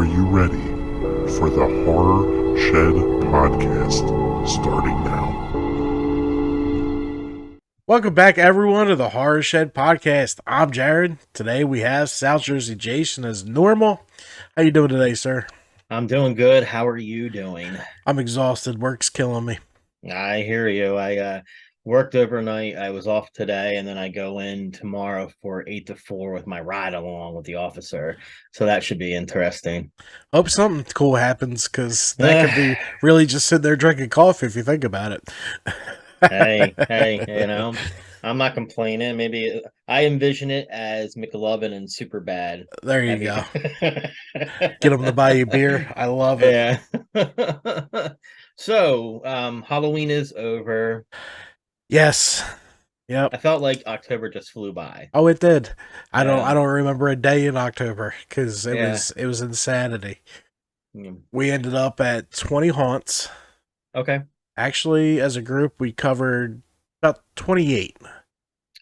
Are you ready for the Horror Shed podcast starting now? Welcome back, everyone, to the Horroshed podcast. I'm Jared. Today we have South Jersey Jason as normal. How you doing today, sir? I'm doing good. How are you doing? I'm exhausted. Work's killing me. I hear you. I worked overnight. I was off today, and then I go in tomorrow for 8 to 4 with my ride along with the officer. So that should be interesting. Hope something cool happens, because that could be really just sitting there drinking coffee if you think about it. Hey, I'm not complaining. Maybe I envision it as McLovin and Superbad. There you Have go. you- Get them to buy you beer. I love it. Yeah. So, Halloween is over. Yes. Yep. I felt like October just flew by. Oh, it did. I Yeah. don't remember a day in October because Yeah. it was insanity. Mm. We ended up at 20 haunts. Okay. Actually, as a group, we covered about 28.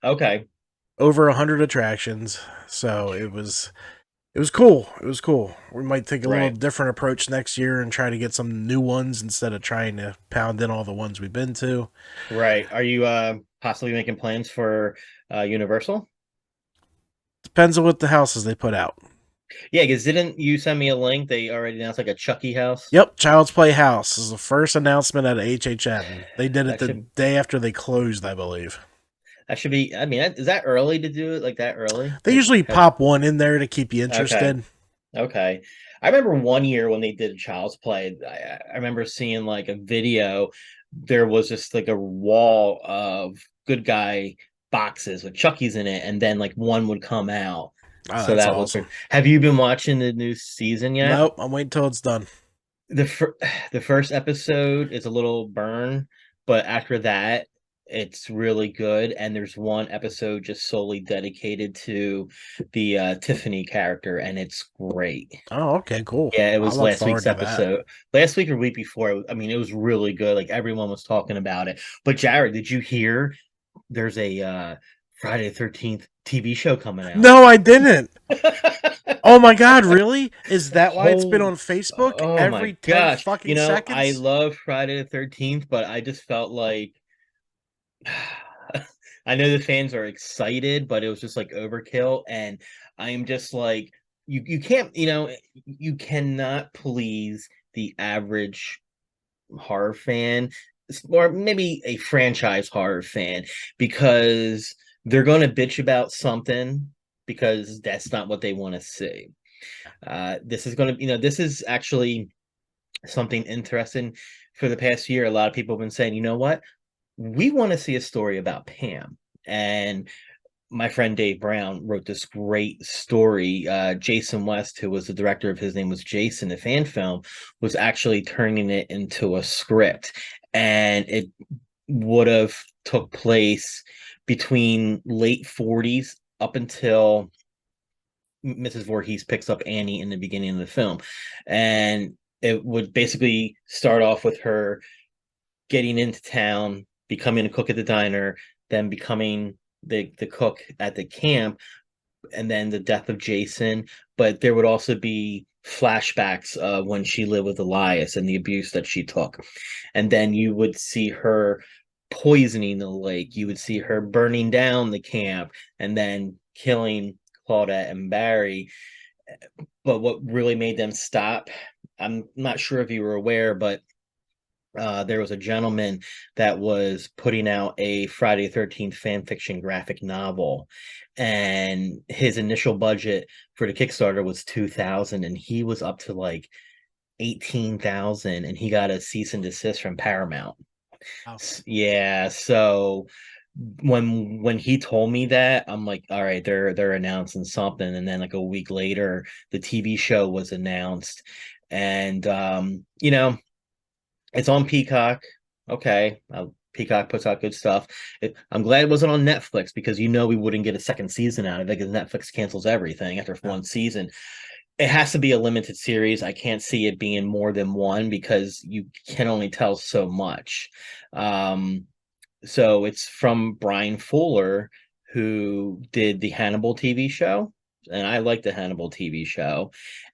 Okay. Over 100 attractions. So it was cool. It was cool. We might take a little Right. different approach next year and try to get some new ones instead of trying to pound in all the ones we've been to. Right. Are you possibly making plans for Universal? Depends on what the houses they put out. Yeah, because didn't you send me a link? They already announced like a Chucky house. Yep, Child's Play House is the first announcement at HHN. They did it That the should day after they closed, I believe. that should be. I mean, is that early to do it like that early? They Like, usually pop one in there to keep you interested. Okay. I remember one year when they did Child's Play. I remember seeing like a video. There was just like a wall of good guy boxes with Chucky's in it, and then like one would come out. Oh, So that's that was. awesome. Have you been watching the new season yet? Nope, I'm waiting till it's done. The first episode is a little burn, but after that, it's really good. And there's one episode just solely dedicated to the Tiffany character, and it's great. Oh, okay, cool. Yeah, it I was look last forward week's to that. episode. Last week or week before. I mean, it was really good. Like everyone was talking about it. But Jared, did you hear there's a Friday the 13th TV show coming out? No, I didn't. Oh my god, really? Is that why it's been on Facebook Oh every my 10 gosh. fucking I seconds? love Friday the 13th, but I just felt like I know the fans are excited, but it was just like overkill. And I'm just like, you can't, you cannot please the average horror fan, or maybe a franchise horror fan, because they're going to bitch about something because that's not what they want to see. This is going to, this is actually something interesting. For the past year, a lot of people have been saying, you know what? We want to see a story about Pam. And my friend Dave Brown wrote this great story. Jason West, who was the director of His Name Was Jason, the fan film, was actually turning it into a script. And it would have took place between late 40s up until Mrs. Voorhees picks up Annie in the beginning of the film. And it would basically start off with her getting into town, becoming a cook at the diner, then becoming the cook at the camp, and then the death of Jason. But there would also be flashbacks of when she lived with Elias and the abuse that she took. And then you would see her poisoning the lake. You would see her burning down the camp and then killing Claudette and Barry. But what really made them stop, I'm not sure if you were aware, but there was a gentleman that was putting out a Friday the 13th fan fiction graphic novel, and his initial budget for the Kickstarter was 2,000, and he was up to like 18,000, and he got a cease and desist from Paramount. Wow. Yeah, so when he told me that, I'm like, all right, they're announcing something. And then like a week later, the TV show was announced, and it's on Peacock. Okay. Peacock puts out good stuff. I'm glad it wasn't on Netflix, because we wouldn't get a second season out of it, because Netflix cancels everything after one season. It has to be a limited series. I can't see it being more than one, because you can only tell so much. So it's from Brian Fuller, who did the Hannibal TV show. and I like the Hannibal TV show,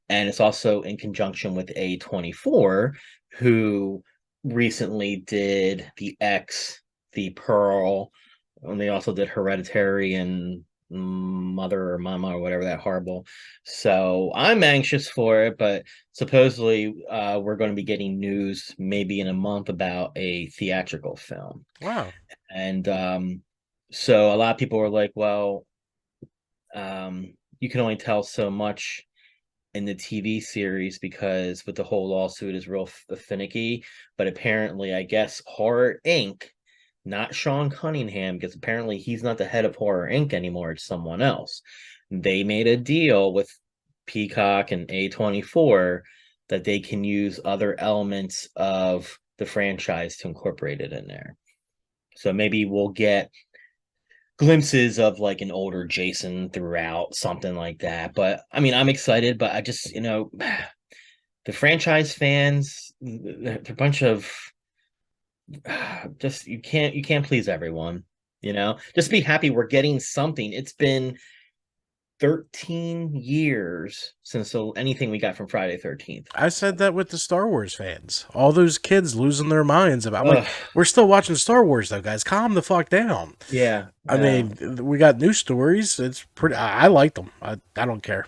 and it's also in conjunction with A24, who recently did The X, The Pearl, and they also did Hereditary and Mother or Mama or whatever that horrible. So I'm anxious for it, but supposedly we're going to be getting news maybe in a month about a theatrical film. Wow. And so a lot of people were like, well, you can only tell so much in the TV series because with the whole lawsuit is real finicky. But apparently, I guess Horror Inc., not Sean Cunningham, because apparently he's not the head of Horror Inc. anymore, it's someone else. They made a deal with Peacock and A24 that they can use other elements of the franchise to incorporate it in there. So maybe we'll get glimpses of like an older Jason throughout, something like that. But I mean, I'm excited, but I just, the franchise fans, they're a bunch of just you can't please everyone, Just be happy we're getting something. It's been 13 years since anything we got from Friday 13th. I said that with the Star Wars fans. All those kids losing their minds about. I'm like, Ugh, we're still watching Star Wars though, guys. Calm the fuck down. yeah. I mean, we got new stories. It's pretty. I like them. I don't care.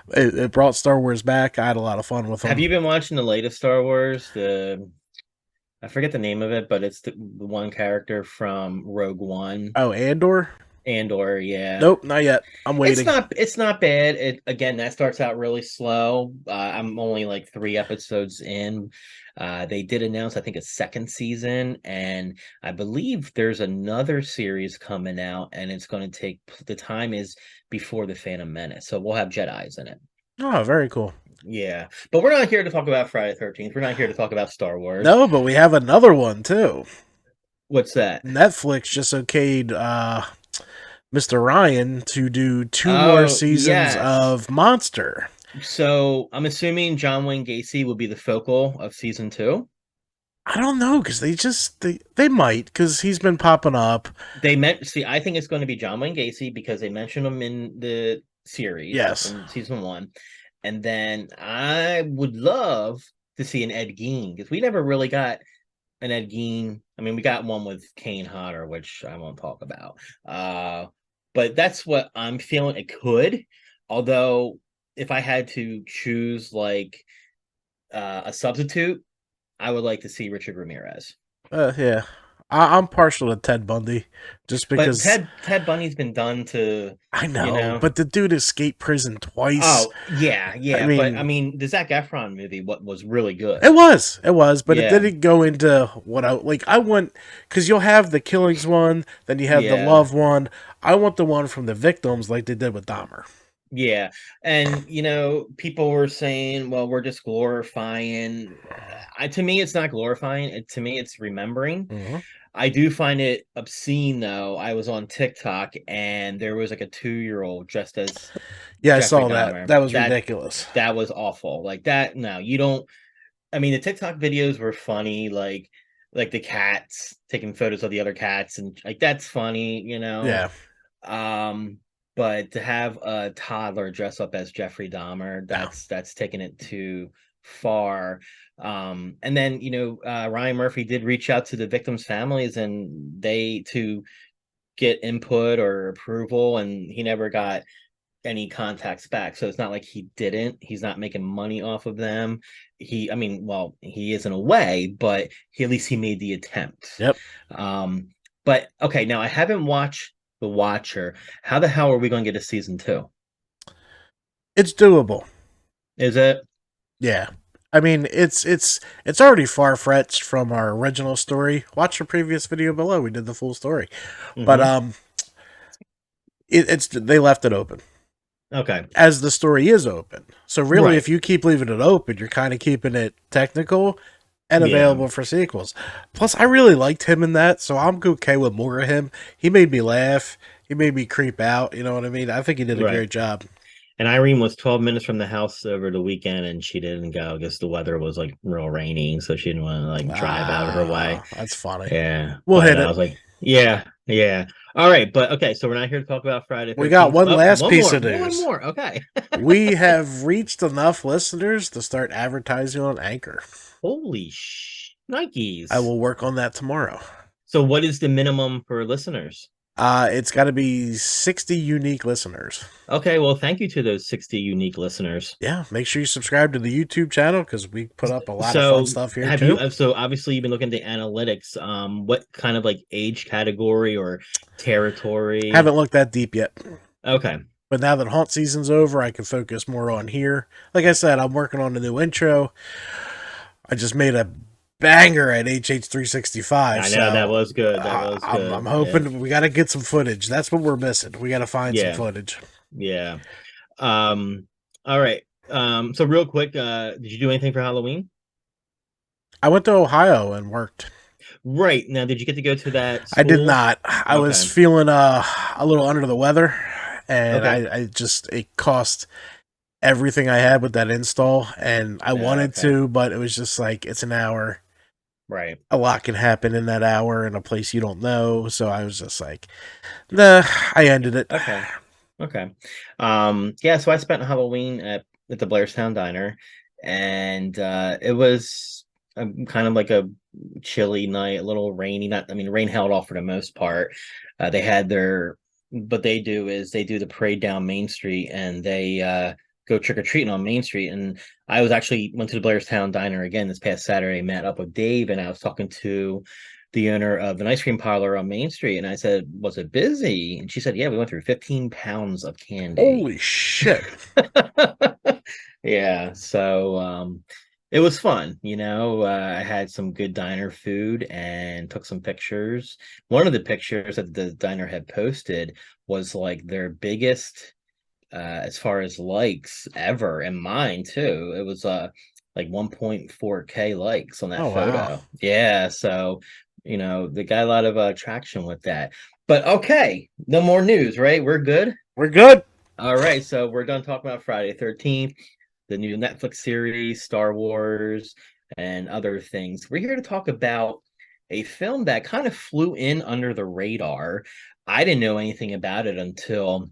It brought Star Wars back. I had a lot of fun with them. Have you been watching the latest Star Wars? I forget the name of it, but it's the one character from Rogue One. Oh, Andor? Andor, yeah. Nope, not yet. I'm waiting. It's not bad. It again, that starts out really slow. I'm only like 3 episodes in. They did announce, I think, a second season, and I believe there's another series coming out, and it's going to take the time is before the Phantom Menace, so we'll have Jedis in it. Oh, very cool. Yeah, but we're not here to talk about Friday 13th. We're not here to talk about Star Wars. No, but we have another one too. What's that? Netflix just okayed Mr. Ryan to do 2 more seasons of Monster. So I'm assuming John Wayne Gacy will be the focal of season 2. I don't know, because they might, because he's been popping up. I think it's going to be John Wayne Gacy because they mentioned him in the series, yes, in season 1. And then I would love to see an Ed Gein, because we never really got an Ed Gein. I mean, we got one with Kane Hodder, which I won't talk about. But that's what I'm feeling it could. Although, if I had to choose like a substitute, I would like to see Richard Ramirez. Yeah. I'm partial to Ted Bundy, just because Ted Bundy's been done to. I know, but the dude escaped prison twice. Oh yeah. But I mean, the Zac Efron movie was really good. It was, but it didn't go into what I like. I want, because you'll have the killings one, then you have the love one. I want the one from the victims, like they did with Dahmer. Yeah, and people were saying, "Well, we're just glorifying." To me, it's not glorifying. To me, it's remembering. Mm-hmm. I do find it obscene, though. I was on TikTok, and there was like a 2-year-old dressed as I Jeffrey saw Dahmer. that. That was ridiculous. That was awful. Like that. No, you don't. I mean, the TikTok videos were funny, like the cats taking photos of the other cats, and like that's funny, Yeah. But to have a toddler dress up as Jeffrey Dahmer, that's taking it too far. And then Ryan Murphy did reach out to the victims' families, and they to get input or approval, and he never got any contacts back. So it's not like he's not making money off of them. He is in a way, but at least he made the attempt. Yep. But okay, now I haven't watched The Watcher. How the hell are we going to get a season 2? It's doable. Is it? Yeah. I mean, it's already far-fetched from our original story. Watch the previous video below. We did the full story. Mm-hmm. But they left it open. Okay. As the story is open. So really, if you keep leaving it open, you're kind of keeping it technical and available for sequels. Plus, I really liked him in that, so I'm okay with more of him. He made me laugh. He made me creep out. You know what I mean? I think he did a great job. And Irene was 12 minutes from the house over the weekend, and she didn't go because the weather was like real rainy, so she didn't want to drive out of her way. That's funny. Yeah, we'll hit it. I was like, yeah. All right, but okay, so we're not here to talk about Friday the We got 13th. one Oh, last piece of one news. more. Okay. We have reached enough listeners to start advertising on Anchor. Holy I Nikes. will work on that tomorrow. So what is the minimum for listeners? It's got to be 60 unique listeners. Okay, well, thank you to those 60 unique listeners. Yeah, make sure you subscribe to the YouTube channel because we put up a lot of fun So stuff here have too. you so obviously you've been looking at the analytics. What kind of like age category or territory? Haven't looked that deep yet. Okay. But now that haunt season's over, I can focus more on here. Like I said, I'm working on a new intro. I just made a banger at HH365. I know that was good. That was good. I'm hoping we got to get some footage. That's what we're missing. We got to find some Yeah. footage. Yeah. All right. So real quick, did you do anything for Halloween? I went to Ohio and worked. Right. Now, did you get to go to that I did school? not. I was Okay. feeling a little under the weather, and Okay. I just it cost everything I had with that install, and I wanted Okay. to, but it was just like it's an hour. Right. A lot can happen in that hour in a place you don't know, so I was just like, nah. I ended it. Okay. Okay. Yeah, so I spent Halloween at the Blairstown Diner, and it was kind of like a chilly night, a little rainy. Not, I mean, rain held off for the most part. They had their, what they do is they do the parade down Main Street, and they go trick or treating on Main Street. And I was actually went to the Blairstown Diner again this past Saturday, met up with Dave, and I was talking to the owner of an ice cream parlor on Main Street, and I said, "Was it busy?" And she said, "Yeah, we went through 15 pounds of candy." Holy shit! Yeah, so it was fun. I had some good diner food and took some pictures. One of the pictures that the diner had posted was like their biggest as far as likes ever, and mine too. It was like 1.4K likes on that Oh wow! photo. Yeah, so they got a lot of traction with that. But okay, no more news, right? We're good. We're good. All right, so we're done talking about Friday the 13th, the new Netflix series, Star Wars, and other things. We're here to talk about a film that kind of flew in under the radar. I didn't know anything about it until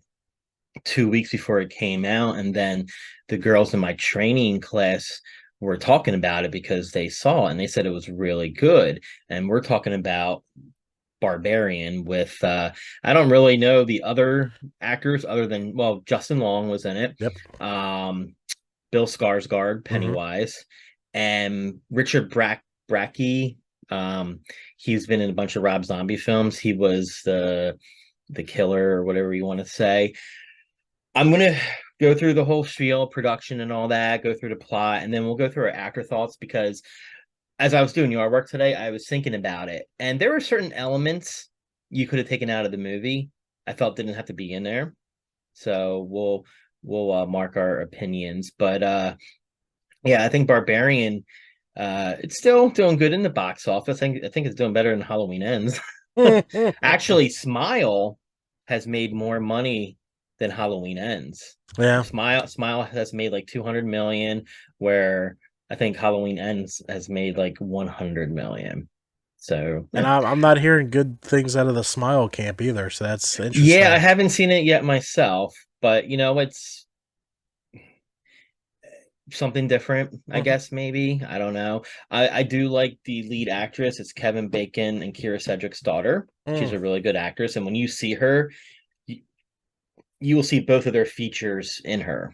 2 weeks before it came out, and then the girls in my training class were talking about it because they saw it and they said it was really good. And we're talking about Barbarian with I don't really know the other actors other than, well, Justin Long was in it. Yep. Bill Skarsgård, Mm-hmm. Pennywise, and Richard Bracke. He's been in a bunch of Rob Zombie films. He was the killer or whatever you want to say. I'm gonna go through the whole spiel, production and all that, go through the plot, and then we'll go through our actor thoughts, because as I was doing your work today, I was thinking about it, and there were certain elements you could have taken out of the movie. I felt didn't have to be in there. So we'll mark our opinions. But yeah, I think Barbarian it's still doing good in the box office. I think it's doing better than Halloween Ends. Actually, Smile has made more money than Halloween Ends. Yeah. Smile has made like 200 million, where I think Halloween Ends has made like 100 million. So And I'm not hearing good things out of the Smile camp either, so that's interesting. yeah, I haven't seen it yet myself, but it's something different, I guess. Maybe, I don't know. I do like the lead actress. It's Kevin Bacon and Kira Sedgwick's daughter. She's a really good actress, and when you see her, you will see both of their features in her.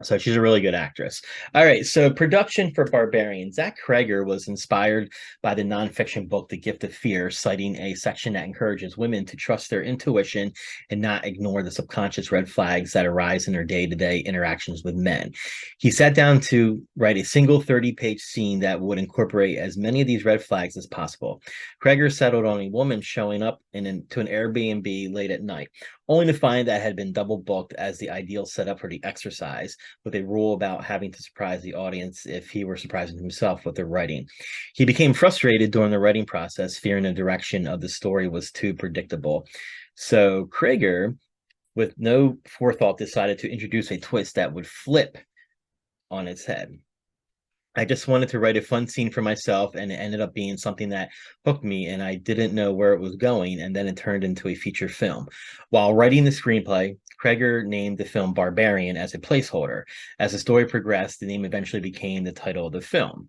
So she's a really good actress. All right. So production for Barbarian. Zach Kreger was inspired by the nonfiction book, The Gift of Fear, citing a section that encourages women to trust their intuition and not ignore the subconscious red flags that arise in their day-to-day interactions with men. He sat down to write a single 30-page scene that would incorporate as many of these red flags as possible. Kreger settled on a woman showing up to an Airbnb late at night, only to find that had been double booked as the ideal setup for the exercise, with a rule about having to surprise the audience if he were surprising himself with the writing. He became frustrated during the writing process, fearing the direction of the story was too predictable. So Kreger, with no forethought, decided to introduce a twist that would flip on its head. I just wanted to write a fun scene for myself, and it ended up being something that hooked me, and I didn't know where it was going, and then it turned into a feature film. While writing the screenplay, Kreger named the film Barbarian as a placeholder. As the story progressed, the name eventually became the title of the film.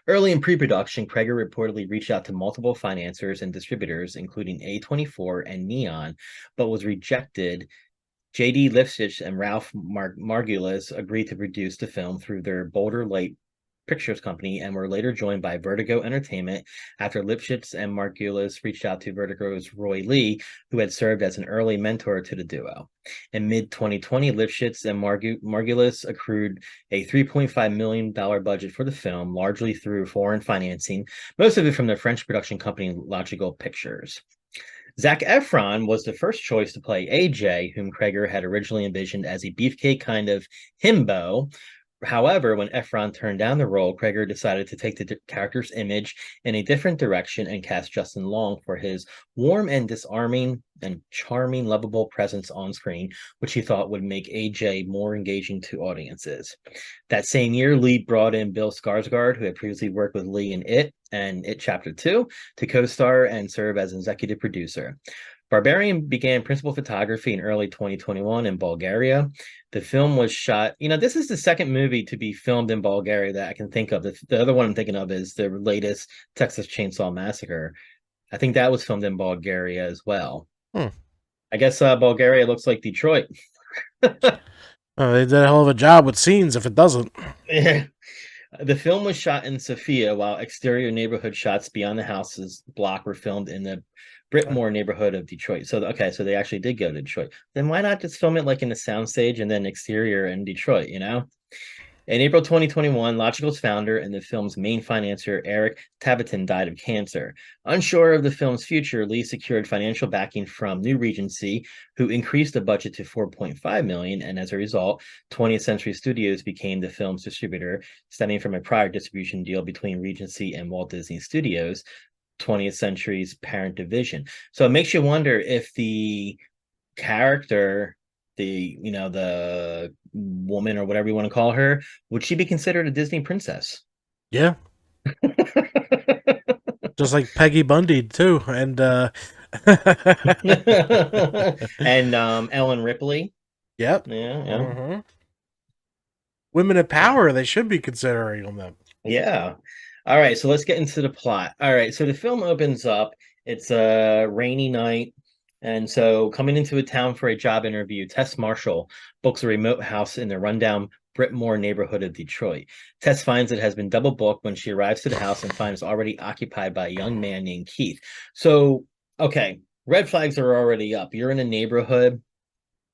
Early in pre-production, Kreger reportedly reached out to multiple financiers and distributors, including A24 and Neon, but was rejected. J.D. Lifshitz and Ralph Margulis agreed to produce the film through their Boulder Light Pictures Company and were later joined by Vertigo Entertainment after Lipschitz and Margulis reached out to Vertigo's Roy Lee, who had served as an early mentor to the duo. In mid 2020, Lipschitz and Margulis accrued a $3.5 million budget for the film, largely through foreign financing, most of it from the French production company Logical Pictures. Zac Efron was the first choice to play AJ, whom Kreger had originally envisioned as a beefcake kind of himbo. However, when Efron turned down the role, Kreger decided to take the character's image in a different direction and cast Justin Long for his warm and disarming and charming, lovable presence on screen, which he thought would make AJ more engaging to audiences. That same year, Lee brought in Bill Skarsgård, who had previously worked with Lee in It and It Chapter 2, to co-star and serve as executive producer. Barbarian began principal photography in early 2021 in Bulgaria. The film was shot, this is the second movie to be filmed in Bulgaria that I can think of. The other one I'm thinking of is the latest Texas Chainsaw Massacre. I think that was filmed in Bulgaria as well. I guess Bulgaria looks like Detroit. They did a hell of a job with scenes if it doesn't. Yeah. The film was shot in Sofia, while exterior neighborhood shots beyond the house's block were filmed in the Brittmore neighborhood of Detroit. So, okay, so they actually did go to Detroit. Then why not just film it like in the soundstage and then exterior in Detroit, In April 2021, Logical's founder and the film's main financier, Eric Tabatin, died of cancer. Unsure of the film's future, Lee secured financial backing from New Regency, who increased the budget to $4.5 million, and as a result, 20th Century Studios became the film's distributor, stemming from a prior distribution deal between Regency and Walt Disney Studios, 20th Century's parent division. So it makes you wonder if the character, the woman or whatever you want to call her, would she be considered a Disney princess? Yeah. Just like Peggy Bundy too, and and Ellen Ripley. Yep. Yeah. Mm-hmm. Women in power, they should be considering them. Yeah. All right, so let's get into the plot. All right, so the film opens up. It's a rainy night. And so, coming into a town for a job interview, Tess Marshall books a remote house in the rundown Brittmore neighborhood of Detroit. Tess finds it has been double booked when she arrives to the house and finds already occupied by a young man named Keith. So, okay, red flags are already up. You're in a neighborhood.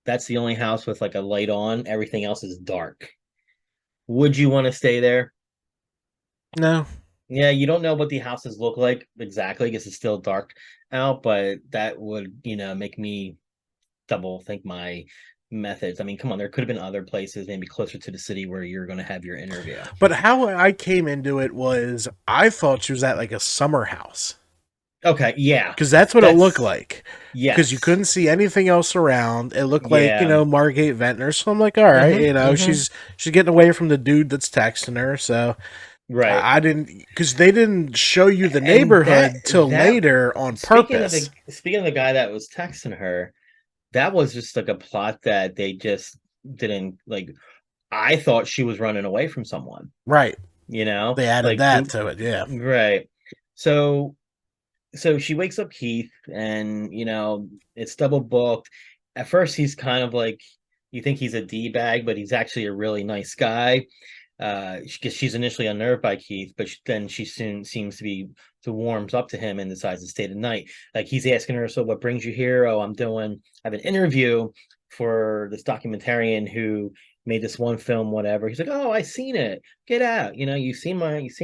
That's the only house with like a light on. Everything else is dark. Would you want to stay there? No. Yeah, you don't know what the houses look like exactly because it's still dark out, but that would, make me double think my methods. I mean, come on, there could have been other places, maybe closer to the city where you're going to have your interview. But how I came into it was I thought she was at like a summer house. Okay, yeah. Because that's what it looked like. Yeah. Because you couldn't see anything else around. It looked like, Margate Ventnor. So I'm like, all right, she's getting away from the dude that's texting her. So right. I didn't, because they didn't show you the neighborhood till later on purpose. Speaking of the guy that was texting her, that was just like a plot that they just didn't like. I thought she was running away from someone. Right. They added that to it. Yeah. Right. So she wakes up Keith and, it's double booked. At first, he's kind of like, you think he's a D-bag, but he's actually a really nice guy. Because she's initially unnerved by Keith, but then she soon seems to warms up to him and decides to stay the night. Like he's asking her, so what brings you here? Oh, I have an interview for this documentarian who made this one film, whatever. He's like, oh, I seen it. Get out. You seen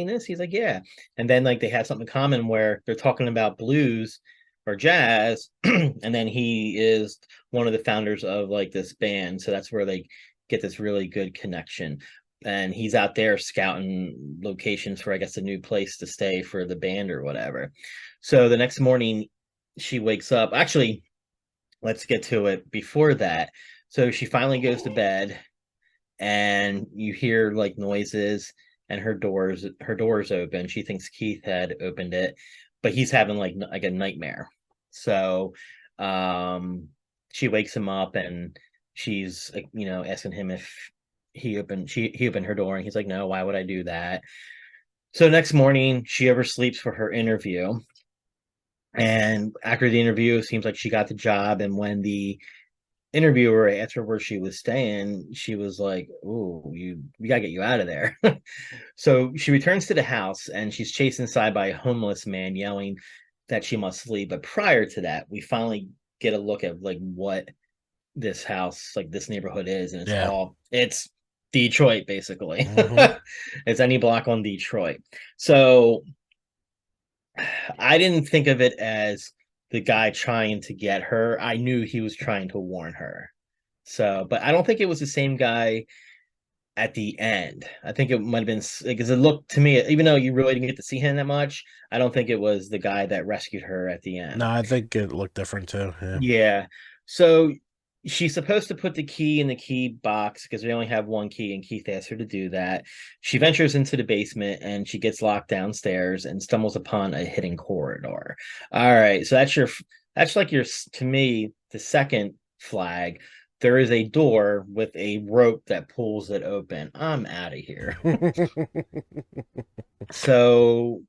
this? He's like, yeah. And then like they have something in common where they're talking about blues or jazz, and then he is one of the founders of like this band. So that's where they get this really good connection. And he's out there scouting locations for, I guess, a new place to stay for the band or whatever. So the next morning, she wakes up. Actually, let's get to it before that. So she finally goes to bed, and you hear like noises, and her door's open. She thinks Keith had opened it, but he's having like a nightmare. So she wakes him up, and she's like, asking him if he opened her door, and he's like, no, why would I do that? So next morning she oversleeps for her interview, and after the interview it seems like she got the job, and when the interviewer asked her where she was staying, she was like, "Oh, we gotta get you out of there." So she returns to the house, and she's chased inside by a homeless man yelling that she must leave. But prior to that, we finally get a look at like what this house, like this neighborhood is, and Yeah. it's Detroit basically. Mhm. It's any block on Detroit. So I didn't think of it as the guy trying to get her. I knew he was trying to warn her. So, but I don't think it was the same guy at the end. I think it might have been because it looked to me, even though you really didn't get to see him that much, I don't think it was the guy that rescued her at the No, end. I think it looked different too. Yeah. Yeah. So she's supposed to put the key in the key box because we only have one key, and Keith asks her to do that. She ventures into the basement, and she gets locked downstairs and stumbles upon a hidden corridor. All right, so that's like your to me the second flag. There is a door with a rope that pulls it open. I'm out of here. So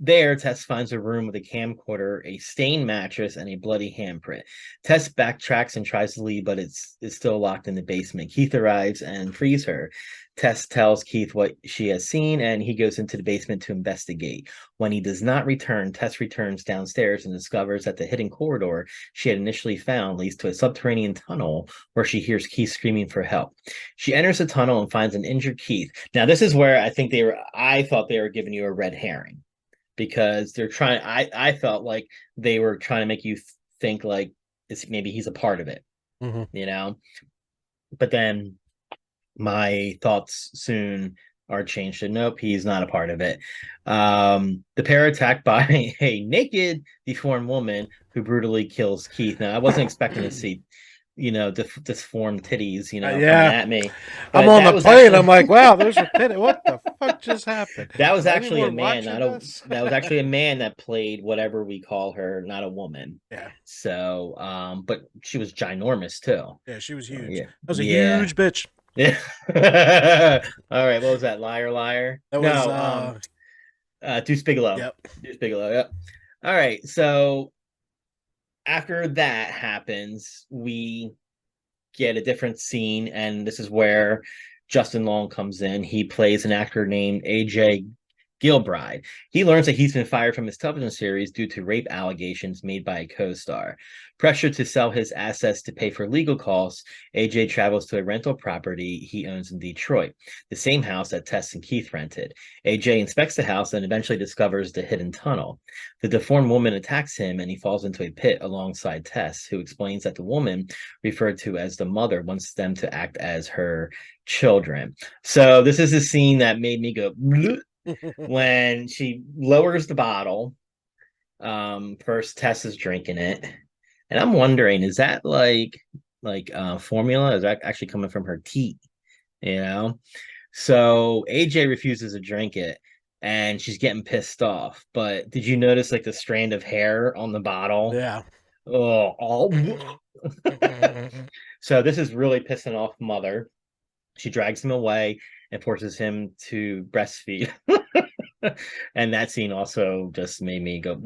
there, Tess finds a room with a camcorder, a stained mattress, and a bloody handprint. Tess backtracks and tries to leave, but it's still locked in the basement. Keith arrives and frees her. Tess tells Keith what she has seen, and he goes into the basement to investigate. When he does not return, Tess returns downstairs and discovers that the hidden corridor she had initially found leads to a subterranean tunnel where she hears Keith screaming for help. She enters the tunnel and finds an injured Keith. Now, this is where I thought they were giving you a red herring because I felt like they were trying to make you think like maybe he's a part of it, Mhm. you know? But then my thoughts soon are changed to nope, he's not a part of it. The pair are attacked by a naked, deformed woman who brutally kills Keith. Now, I wasn't expecting to see disformed titties, coming Yeah. at me. I'm But on that the was plane. actually I'm like, wow, there's a pit. What the fuck just happened? that was Is actually a anyone man, watching not a this? that was actually a man that played whatever we call her, not a woman. Yeah. So, but she was ginormous too. Yeah, she was So, huge. yeah, That was a yeah, huge bitch. yeah. All right, what was that? Liar, liar. That was No, Deuce Bigelow. yep. Deuce Bigelow. Yep. All right, so after that happens, we get a different scene, and this is where Justin Long comes in. He plays an actor named AJ Gilbride. He learns that he's been fired from his television series due to rape allegations made by a co-star. Pressured to sell his assets to pay for legal costs, AJ travels to a rental property he owns in Detroit, the same house that Tess and Keith rented. AJ inspects the house and eventually discovers the hidden tunnel. The deformed woman attacks him, and he falls into a pit alongside Tess, who explains that the woman, referred to as the mother, wants them to act as her children. So this is a scene that made me go bleh, when she lowers the bottle. First Tess is drinking it, and I'm wondering, is that like formula? Is that actually coming from her teeth? You know? So AJ refuses to drink it, and she's getting pissed off. But did you notice like the strand of hair on the bottle? Yeah. Oh, so this is really pissing off Mother. She drags him away and forces him to breastfeed. And that scene also just made me go.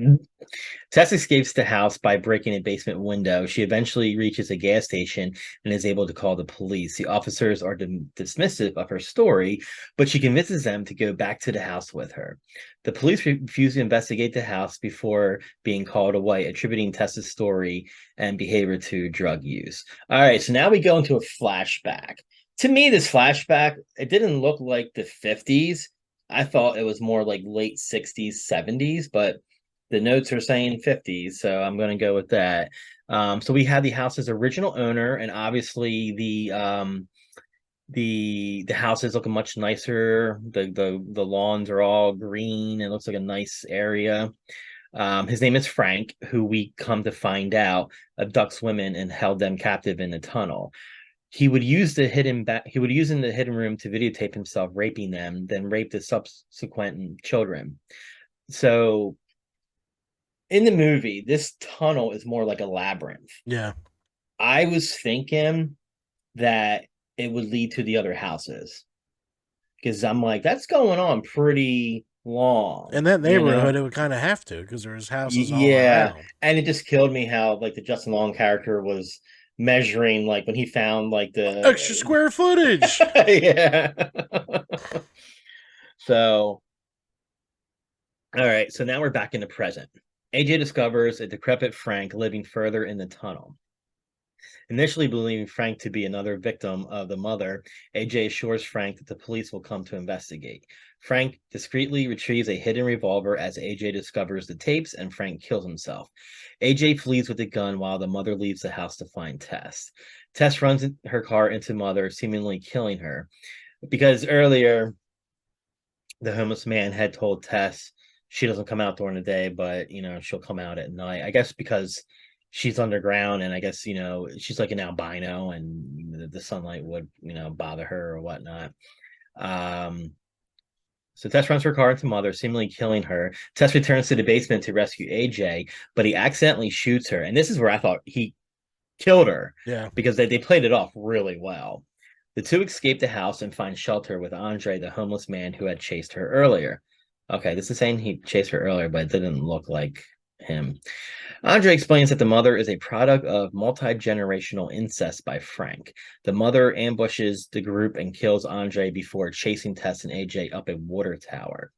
Tess escapes the house by breaking a basement window. She eventually reaches a gas station and is able to call the police. The officers are dismissive of her story, but she convinces them to go back to the house with her. The police refuse to investigate the house before being called away, attributing Tess's story and behavior to drug use. All right, so now we go into a flashback. To me, this flashback, it didn't look like the 50s. I thought it was more like late 60s, 70s, but the notes are saying 50s, so I'm going to go with that. So we had the house's original owner, and obviously the house is looking much nicer. The lawns are all green. It looks like a nice area. His name is Frank, who we come to find out abducts women and held them captive in the tunnel. he would use the hidden he would use in the hidden room to videotape himself raping them, then rape the subsequent children. So in the movie, this tunnel is more like a labyrinth. Yeah. I was thinking that it would lead to the other houses because I'm like, that's going on pretty long. In that neighborhood, it would kind of have to because there's houses all Yeah, around. and it just killed me how like the Justin Long character was measuring like when he found like Extra the square footage. yeah. So all right, so now we're back in the present. AJ discovers a decrepit Frank living further in the tunnel. Initially believing Frank to be another victim of the mother, AJ assures Frank that the police will come to investigate. Frank discreetly retrieves a hidden revolver as AJ discovers the tapes, and Frank kills himself. AJ flees with the gun while the mother leaves the house to find Tess. Tess runs her car into Mother, seemingly killing her. Because earlier, the homeless man had told Tess she doesn't come out during the day, but she'll come out at night. I guess because she's underground, and I guess she's like an albino, and the sunlight would bother her or whatnot. So Tess runs her car into Mother, seemingly killing her. Tess returns to the basement to rescue AJ, but he accidentally shoots her, and this is where I thought he killed her. Yeah, because they played it off really well. The two escape the house and find shelter with Andre, the homeless man who had chased her earlier. Okay, this is saying he chased her earlier, but it didn't look like him. Andre explains that the mother is a product of multi-generational incest by Frank. The mother ambushes the group and kills Andre before chasing Tess and AJ up a water tower.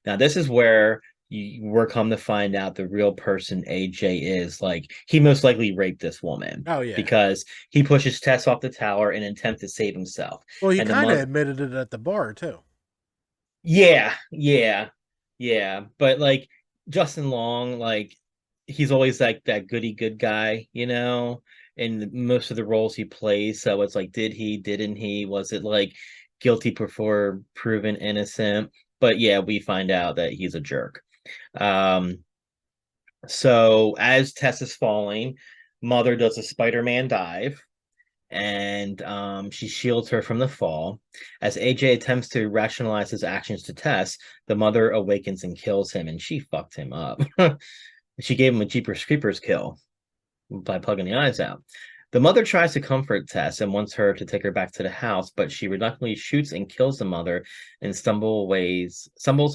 Now, this is where we're come to find out the real person AJ is. Like, he most likely raped this woman. Oh, yeah. Because he pushes Tess off the tower in an attempt to save himself. Well, he And kind of admitted it at the bar, too. Yeah. But like Justin Long, like he's always like that goody good guy, in most of the roles he plays. So it's like, did he, didn't he? Was it like guilty before proven innocent? But yeah, we find out that he's a jerk. So as Tess is falling, Mother does a Spider-Man dive, and she shields her from the fall. As AJ attempts to rationalize his actions to Tess, the mother awakens and kills him, and she fucked him up. She gave him a Jeepers Creepers kill by plugging the eyes out. The mother tries to comfort Tess and wants her to take her back to the house, but she reluctantly shoots and kills the mother and stumbles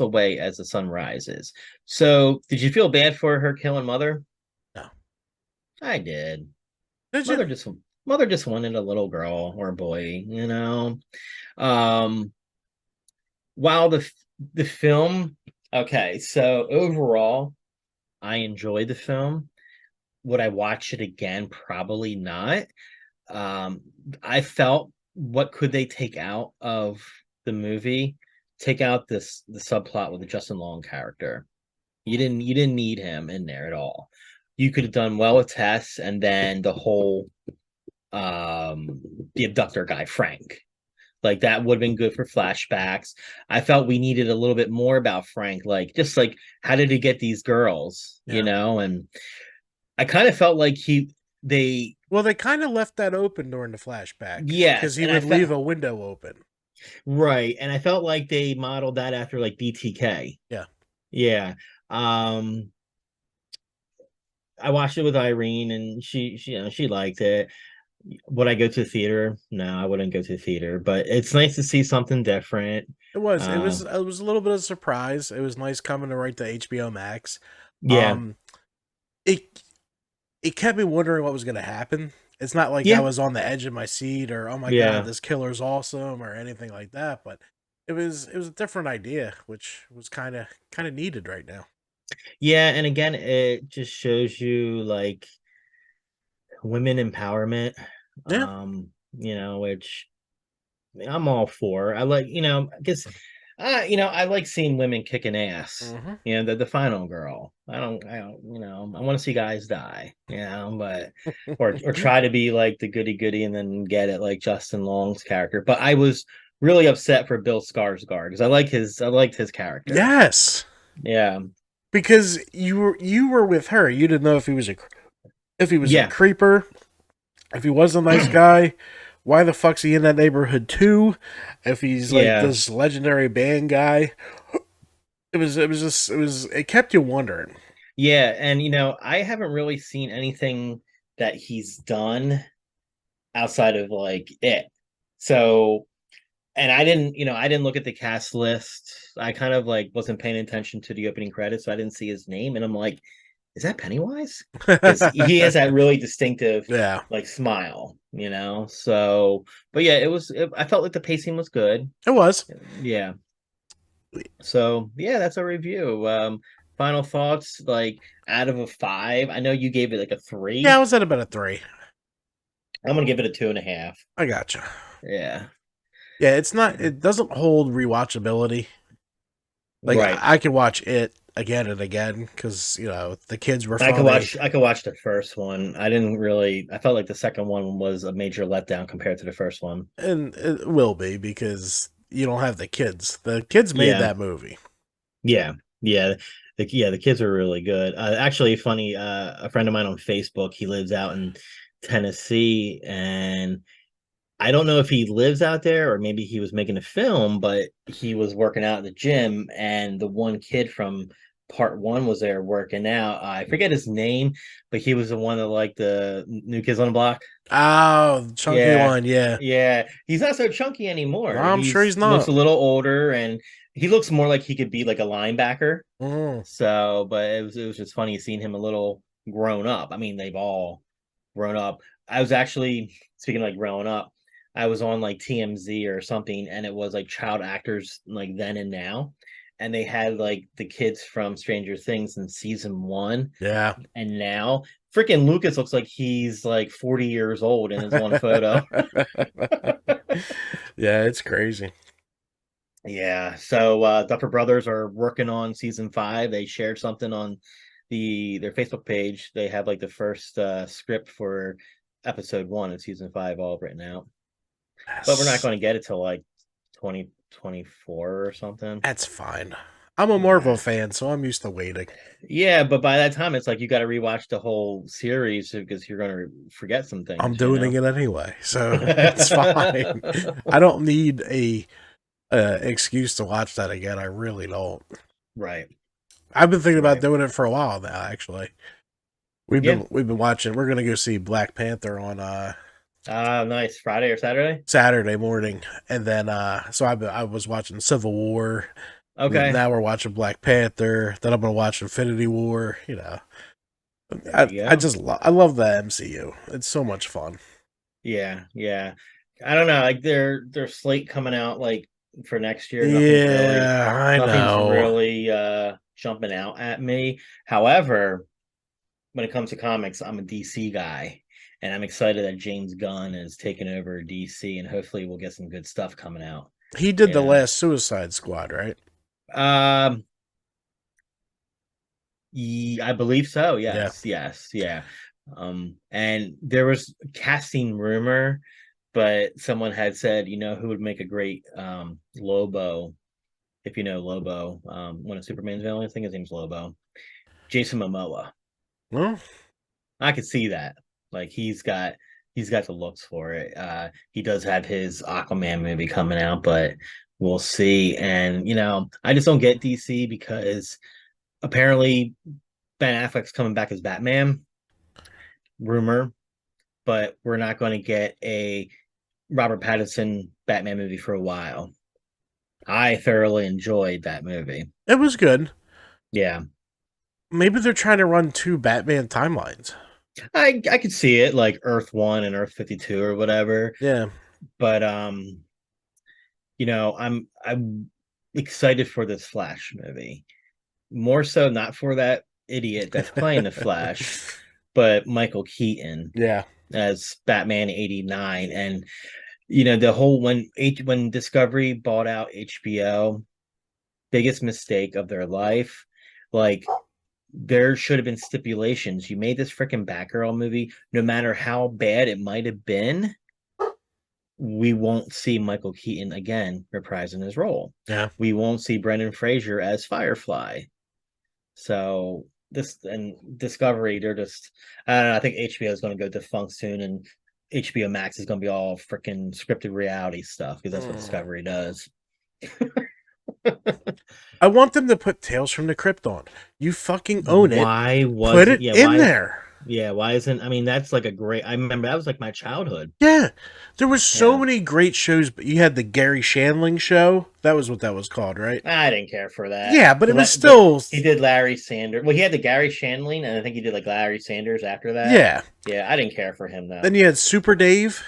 away as the sun rises. So, did you feel bad for her killing Mother? No. I did. Did Mother you? Mother just wanted a little girl or a boy, Um, while the film, okay, so overall, I enjoyed the film. Would I watch it again? Probably not. Um, I felt, what could they take out of the movie? Take out the subplot with the Justin Long character. You didn't need him in there at all. You could have done well with Tess, and then the whole the abductor guy, Frank. Like, that would have been good for flashbacks. I felt we needed a little bit more about Frank, like just like, how did he get these girls, and I kind of felt like they kind of left that open during the flashback. yes, because he would leave a window open. Right, and I felt like they modeled that after like BTK. Yeah. I watched it with Irene, and she liked it. Would I go to the theater? No, I wouldn't go to the theater, but it's nice to see something different. It was a little bit of a surprise. It was nice coming to right to HBO Max. Yeah. It kept me wondering what was going to happen. It's not like I was on the edge of my seat or, oh my god, this killer's awesome or anything like that, but it was a different idea, which was kind of needed right now. Yeah, and again, it just shows you like women empowerment. Which I'm all for. I like, because I like seeing women kicking ass. Mm-hmm. The final girl. I don't, I want to see guys die, but or try to be like the goody goody and then get it like Justin Long's character. But I was really upset for Bill Skarsgård because I liked his character. Yes. Yeah. Because you were with her. You didn't know if he was a creeper, if he was a nice guy, why the fuck's he in that neighborhood too? If he's like Yeah. this legendary band guy, it kept you wondering. Yeah, and I haven't really seen anything that he's done outside of like it. So, and I didn't look at the cast list. I kind of like wasn't paying attention to the opening credits, so I didn't see his name, and I'm like, is that Pennywise? Because he has that really distinctive Yeah, like smile. So, but yeah, I felt like the pacing was good. it was. Yeah. So yeah, that's a review. Final thoughts, like out of a 5. I know you gave it like a Yeah, I 3. was at about a 3. I'm gonna give it a 2.5. I gotcha. Yeah. Yeah, it's not. It doesn't hold rewatchability. Like Right. I could watch it again and again because the kids were I could funny, watch I could watch the first one. I felt like the second one was a major letdown compared to the first one. and it will be because you don't have the kids. The kids made Yeah. that movie. Yeah. Yeah. The kids are really good. Actually funny, a friend of mine on Facebook, he lives out in Tennessee, and I don't know if he lives out there or maybe he was making a film, but he was working out at the gym, and the one kid from part one was there working out. I forget his name, but he was the one that liked the New Kids on the Block. Oh, the chunky Yeah, one, yeah. yeah. He's not so chunky No, anymore. I'm sure he's He's looks not. a little older, and he looks more like he could be like a linebacker. Mm. So, but it was just funny seeing him a little grown up. I mean, they've all grown up. I was actually speaking of like growing up. I was on like TMZ or something, and it was like child actors like then and now, and they had like the kids from Stranger Things in season 1 Yeah. and now. Freaking Lucas looks like he's like 40 years old in his one photo. Yeah, it's crazy. Yeah. So Duffer Brothers are working on season 5. They shared something on their Facebook page. They have like the first script for episode 1 of season 5 all written out. But we're not Yes. going to get it till like 2024 or something. That's fine. I'm a Marvel Yeah. fan, so I'm used to waiting. Yeah, but by that time it's like you got to rewatch the whole series because you're going to forget some I'm things, doing it anyway, so it's fine. I don't need a excuse to watch that again. I really don't. Right. I've been thinking about Right. doing it for a while now. Actually, Yeah. we've been watching. We're gonna go see Black Panther on Nice. Friday or Saturday? Saturday morning, and then I was watching Civil War. Okay. Now we're watching Black Panther. Then I'm gonna watch Infinity War. There you I go. just I love the MCU. It's so much fun. Yeah, yeah. I don't know, like their slate coming out like for next year, Yeah, I nothing's know. really jumping out at me. However, when it comes to comics, I'm a DC guy, and I'm excited that James Gunn is taking over DC, and hopefully we'll get some good stuff coming out. He did the Yeah. last Suicide Squad, right? Um I believe so. Yeah. Yes, yes, yeah. And there was casting rumor, but someone had said, who would make a great Lobo, if you know Lobo, one of Superman's villains. I think his name's Lobo. Jason Momoa. Well, I could see that. Like he's got the looks for it. He does have his Aquaman movie coming out, but we'll see. And I just don't get DC because apparently Ben Affleck's coming back as Batman, rumor, but we're not going to get a Robert Pattinson Batman movie for a while. I thoroughly enjoyed that movie. it was good. Yeah, Maybe they're trying to run two Batman timelines. I could see it like Earth 1 and Earth 52 or whatever, Yeah. but I'm excited for this Flash movie. More so not for that idiot that's playing the Flash, but Michael Keaton Yeah. as Batman 89. And the whole when Discovery bought out HBO, biggest mistake of their life. Like there should have been stipulations. You made this freaking Batgirl movie, no matter how bad it might have been, we won't see Michael Keaton again reprising his role. Yeah. We won't see Brendan Fraser as Firefly. So this and Discovery, they're just I don't know, I think HBO is going to go defunct soon, and HBO Max is going to be all freaking scripted reality stuff because that's what Discovery does. I want them to put Tales from the Crypt on. You fucking own it. Why Put was it yeah? in Why there. yeah? Why isn't? I mean, that's like a great. I remember that was like my childhood. Yeah. There was so Yeah, many great shows. But you had the Gary Shandling show. That was what that was called, right? I didn't care for that. Yeah, but it was still. He did Larry Sanders. Well, he had the Gary Shandling, and I think he did like Larry Sanders after that. Yeah. Yeah, I didn't care for him though. Then you had Super Dave,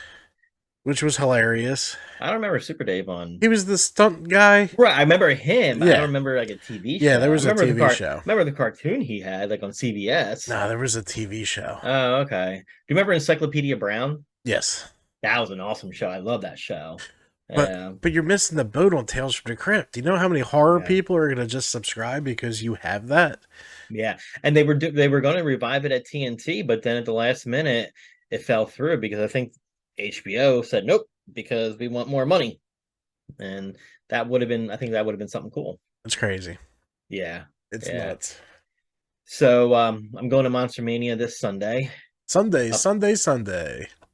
which was hilarious. I don't remember Super Dave on. He was the stunt guy. Right, I remember him. But I Yeah. don't remember like a TV show. Yeah, there was I a remember TV show. Remember the cartoon he had like on CBS. No, there was a TV show. Oh, okay. Do you remember Encyclopedia Brown? Yes. That was an awesome show. I love that show. But you're missing the boat on Tales from the Crypt. Do you know how many horror Yeah. people are going to just subscribe because you have that? Yeah, and they were going to revive it at TNT, but then at the last minute it fell through because I think HBO said nope because we want more money, and that would have been I think that would have been something cool. It's crazy. Yeah, It's yeah. nuts. So I'm going to Monster Mania this Sunday. Sunday.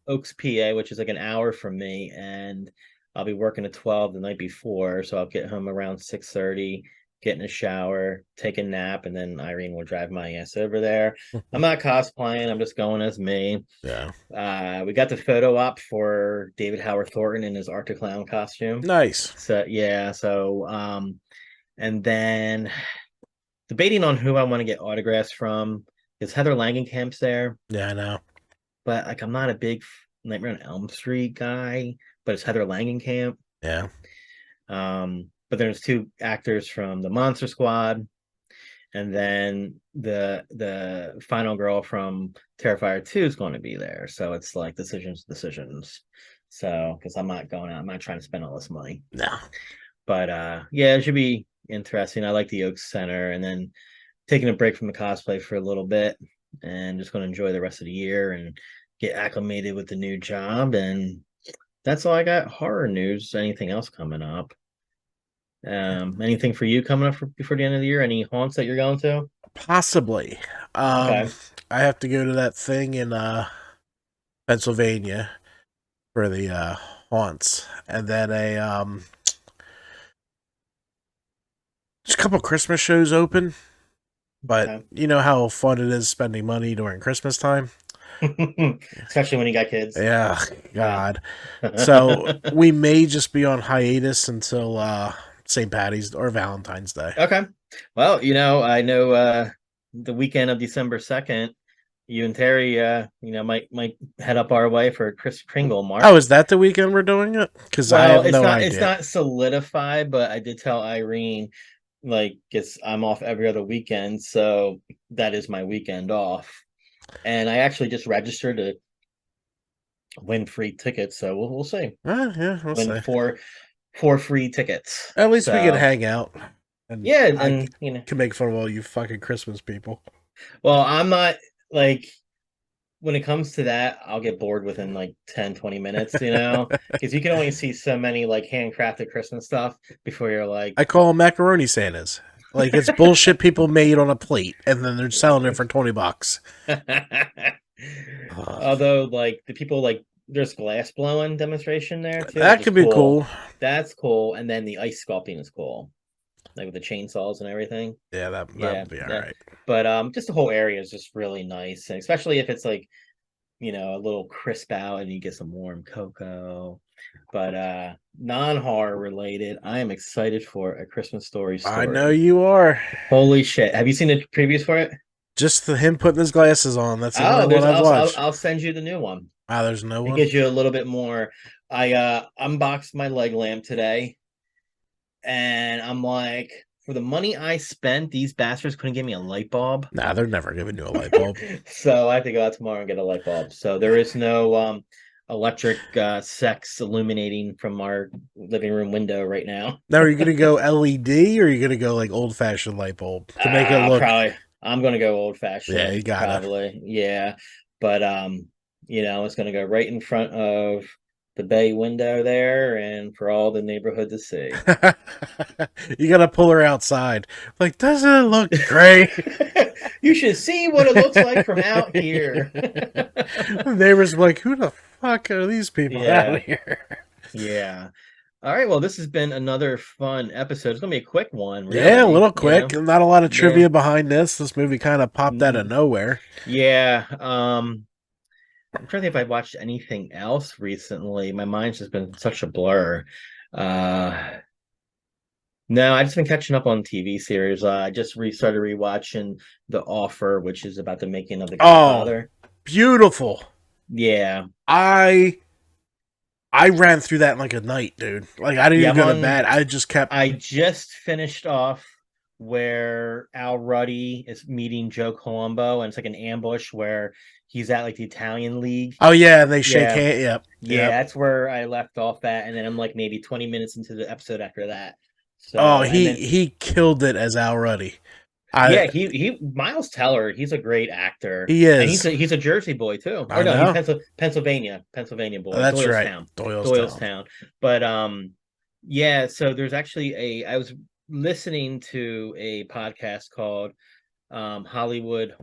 Oaks, PA, which is like an hour from me, and I'll be working at 12 the night before, so I'll get home around 6:30, get in a shower, take a nap, and then Irene will drive my ass over there. I'm not cosplaying, I'm just going as me. Yeah. We got the photo op for David Howard Thornton in his Arctic Clown costume. Nice. So yeah, and then debating on who I want to get autographs from. Is Heather Langenkamp's there? Yeah, I know. But like I'm not a big Nightmare on Elm Street guy, but it's Heather Langenkamp. Yeah. But there's two actors from the Monster Squad, and then the final girl from Terrifier 2 is going to be there. So it's like decisions. So because I'm not going out, I'm not trying to spend all this money. No. But yeah, it should be interesting. I like the Oaks Center, and then taking a break from the cosplay for a little bit, and just going to enjoy the rest of the year and get acclimated with the new job. And that's all I got. Horror news. Anything else coming up? Anything for you coming up before the end of the year? Any haunts that you're going to? Possibly. Okay. I have to go to that thing in Pennsylvania for the haunts, and then just a couple Christmas shows open. But Okay. you know how fun it is spending money during Christmas time? Especially when you got kids. Yeah, God. So we may just be on hiatus until St. Patty's or Valentine's Day. Okay. Well, I know the weekend of December 2nd, you and Terry might head up our way for Kris Kringle March. Oh, is that the weekend we're doing it? Because I have no idea. It's not solidified, but I did tell Irene I'm off every other weekend, so that is my weekend off. And I actually just registered to win free tickets, so we'll see. Yeah, we'll Win see. four free tickets. At least we can hang out. And can make fun of all you fucking Christmas people. Well, I'm not when it comes to that, I'll get bored within like 10, 20 minutes, because you can only see so many like handcrafted Christmas stuff before you're like, I call them macaroni Santas. Like it's bullshit people made on a plate, and then they're selling it for $20. Although, like the people there's glass blowing demonstration there too. That could be cool. That's cool, and then the ice sculpting is cool, like with the chainsaws and everything. Yeah, that would be all right. But just the whole area is just really nice, and especially if it's like a little crisp out and you get some warm cocoa. But non-horror related, I am excited for A Christmas Story. I know you are. Holy shit. Have you seen the previews for it? Just him putting his glasses on. That's the only one I've watched. I'll send you the new one. There's no one? It gives you a little bit more. I unboxed my leg lamp today, and I'm like, for the money I spent, these bastards couldn't give me a light bulb. Nah, they're never giving you a light bulb. So I have to go out tomorrow and get a light bulb. So there is no electric sex illuminating from our living room window right now. Now, are you going to go LED or are you going to go like old fashioned light bulb to make it look? I'm going to go old fashioned. Yeah, you got it. Probably. Yeah. But, it's going to go right in front of the bay window there and for all the neighborhood to see. You gotta pull her outside. Like, doesn't it look great? You should see what it looks like from out here. The neighbors were like, who the fuck are these people out here? Yeah. All right. Well, this has been another fun episode. It's gonna be a quick one, really. Yeah, a little quick. You know? Not a lot of trivia behind this. This movie kind of popped out of nowhere. Yeah. I'm trying to think if I've watched anything else recently. My mind's just been such a blur. No, I've just been catching up on TV series. I just started rewatching The Offer, which is about the making of The Godfather. Beautiful. Yeah. I ran through that in like a night, dude. Like, I didn't even go to bed. I just finished off where Al Ruddy is meeting Joe Colombo, and it's like an ambush where he's at like the Italian League. Oh yeah, they shake hands. Yep. Yeah, that's where I left off at, and then I'm like maybe 20 minutes into the episode after that. So, he killed it as Al Ruddy. He Miles Teller, he's a great actor. He is. And he's a Jersey boy too. Or no, he's Pennsylvania boy. Oh, that's Doylestown. right. Doylestown. But yeah, so there's actually I was listening to a podcast called Hollywood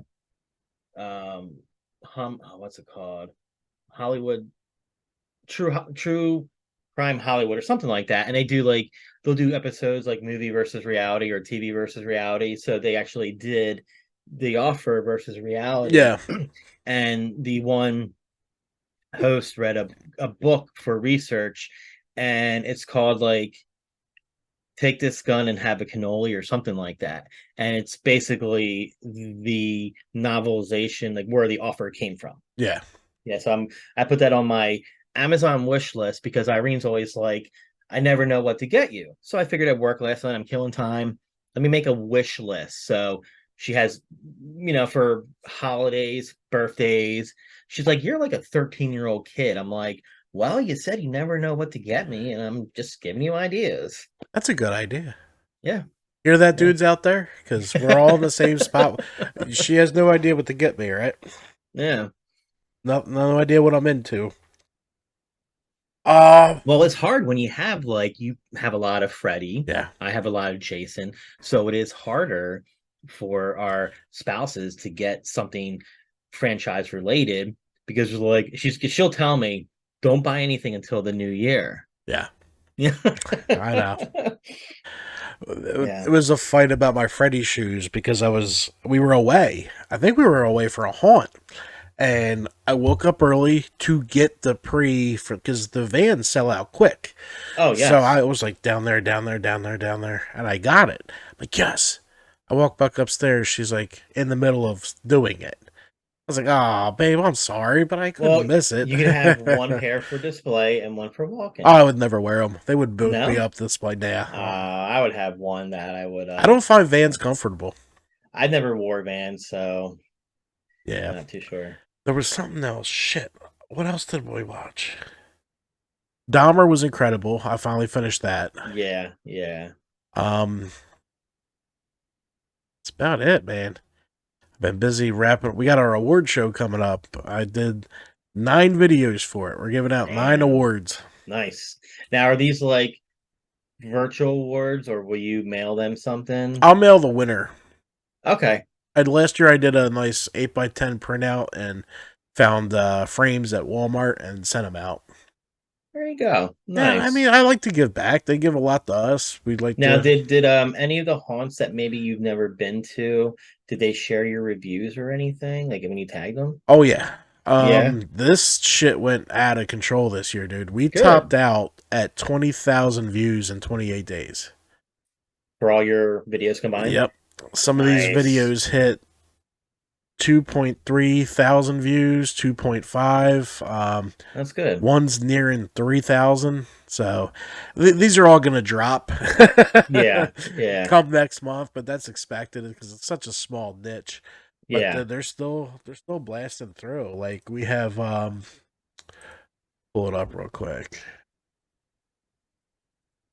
what's it called? Hollywood True Crime Hollywood or something like that. And they'll do episodes like movie versus reality or TV versus reality. So they actually did The Offer versus reality. Yeah. And the one host read a book for research, and it's called like Take This Gun and Have a Cannoli or something like that. And it's basically the novelization, like where The Offer came from. Yeah. Yeah. So I put that on my Amazon wish list because Irene's always like, I never know what to get you. So I figured at work last night, I'm killing time. Let me make a wish list. So she has, for holidays, birthdays, she's like, you're like a 13-year-old kid. I'm like, well, you said you never know what to get me, and I'm just giving you ideas. That's a good idea. Yeah. Hear that, dudes out there? Because we're all in the same spot. She has no idea what to get me, right? Yeah. No idea what I'm into. Well, it's hard when you have a lot of Freddy. Yeah. I have a lot of Jason. So it is harder for our spouses to get something franchise related because she'll tell me, don't buy anything until the new year. Yeah. Yeah. I know. It was a fight about my Freddy shoes because we were away. I think we were away for a haunt. And I woke up early to get the because the vans sell out quick. Oh, yeah. So I was like down there. And I got it. I'm like, yes. I walk back upstairs. She's like in the middle of doing it. I was like, oh, babe, I'm sorry, but I couldn't miss it. You can have one pair for display and one for walking. Oh, I would never wear them. They would both be up display now. I would have one that I would... I don't find Vans comfortable. I never wore Vans, so... Yeah. I'm not too sure. There was something else. Shit. What else did we watch? Dahmer was incredible. I finally finished that. Yeah. That's about it, man. I've been busy wrapping. We got our award show coming up. I did 9 videos for it. We're giving out 9 awards. Nice. Now, are these like virtual awards, or will you mail them something? I'll mail the winner. Okay. Last year I did a nice 8x10 printout and found frames at Walmart and sent them out. There you go. Nice. Yeah, I mean, I like to give back. They give a lot to us. We'd like now, to... did any of the haunts that maybe you've never been to, did they share your reviews or anything? Like when you tagged them? Oh, yeah. This shit went out of control this year, dude. We topped out at 20,000 views in 28 days. For all your videos combined? Yep. Some of these videos hit 2.3 thousand views, 2.5. That's good. One's nearing 3,000. So these are all going to drop. Yeah. Come next month, but that's expected because it's such a small niche. But they're still blasting through. Like we have pull it up real quick.